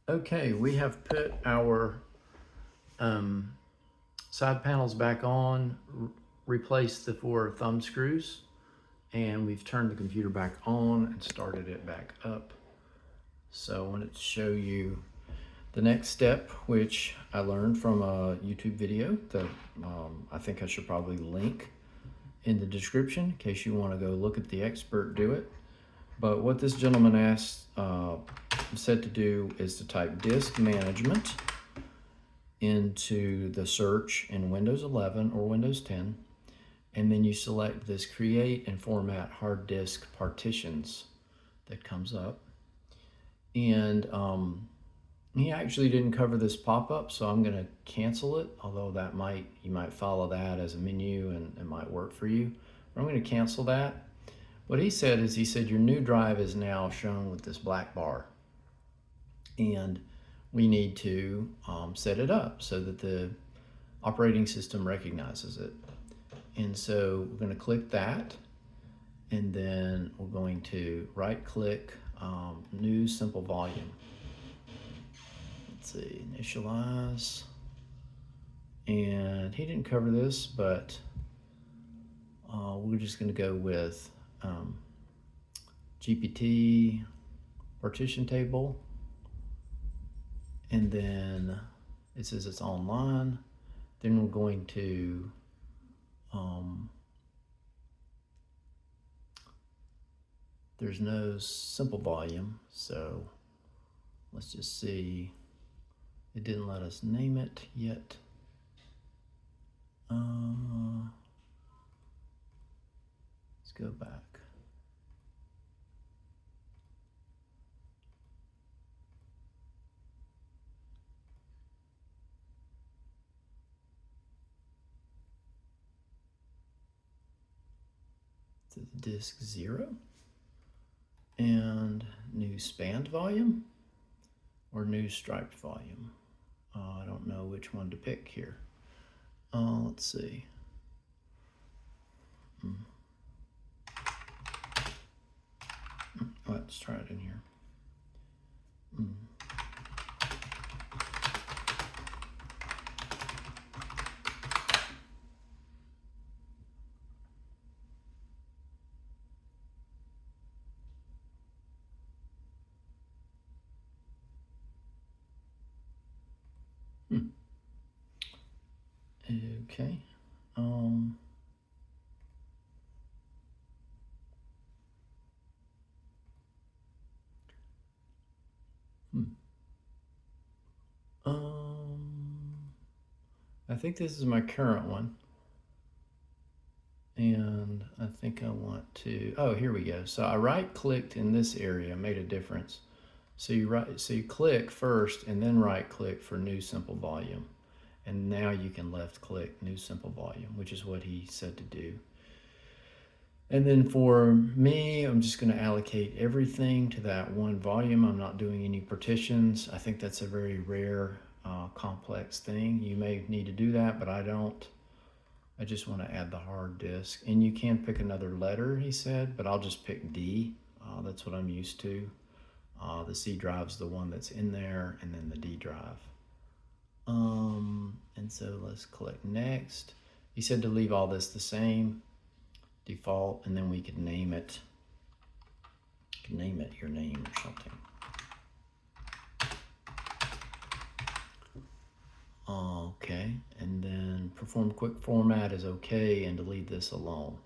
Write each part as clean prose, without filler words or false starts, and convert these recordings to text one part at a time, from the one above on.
Okay, we have put our side panels back on, replaced the 4 thumb screws, and we've turned the computer back on and started it back up. So I wanted to show you the next step, which I learned from a YouTube video that I think I should probably link in the description in case you want to go look at the expert do it. But what this gentleman said to do is to type disk management into the search in Windows 11 or Windows 10, and then you select this create and format hard disk partitions that comes up. And he actually didn't cover this pop-up, so I'm going to cancel it, although you might follow that as a menu and it might work for you. But I'm going to cancel that. What he said is, your new drive is now shown with this black bar, and we need to set it up so that the operating system recognizes it. And so we're going to click that, and then we're going to right click new simple volume. Let's see, initialize. And he didn't cover this, but we're just going to go with GPT partition table, and then it says it's online. Then we're going to there's no simple volume, so let's just see. It didn't let us name it yet. Let's go back. To the disk 0 and new spanned volume or new striped volume. I don't know which one to pick here. Let's see. Let's try it in here. Okay. I think this is my current one. And I think I want to, oh, here we go. So I right clicked in this area, made a difference. So you click first and then right click for new simple volume. And now you can left click new simple volume, which is what he said to do. And then for me, I'm just going to allocate everything to that one volume. I'm not doing any partitions. I think that's a very rare, complex thing. You may need to do that, but I don't. I just want to add the hard disk. And you can pick another letter, he said, but I'll just pick D. That's what I'm used to. The C drive's the one that's in there, and then the D drive. And so let's click next. He said to leave all this the same, default, and then we could name it. You can name it your name or something. Okay, and then perform quick format is okay, and to leave this alone.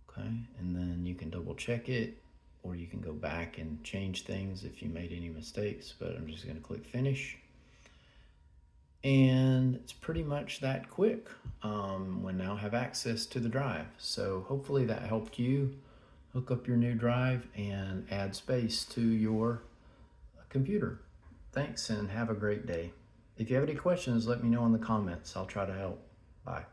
Okay, and then you can double check it, or you can go back and change things if you made any mistakes, but I'm just going to click finish. And it's pretty much that quick. We now have access to the drive. So hopefully that helped you hook up your new drive and add space to your computer. Thanks, and have a great day. If you have any questions, let me know in the comments. I'll try to help. Bye.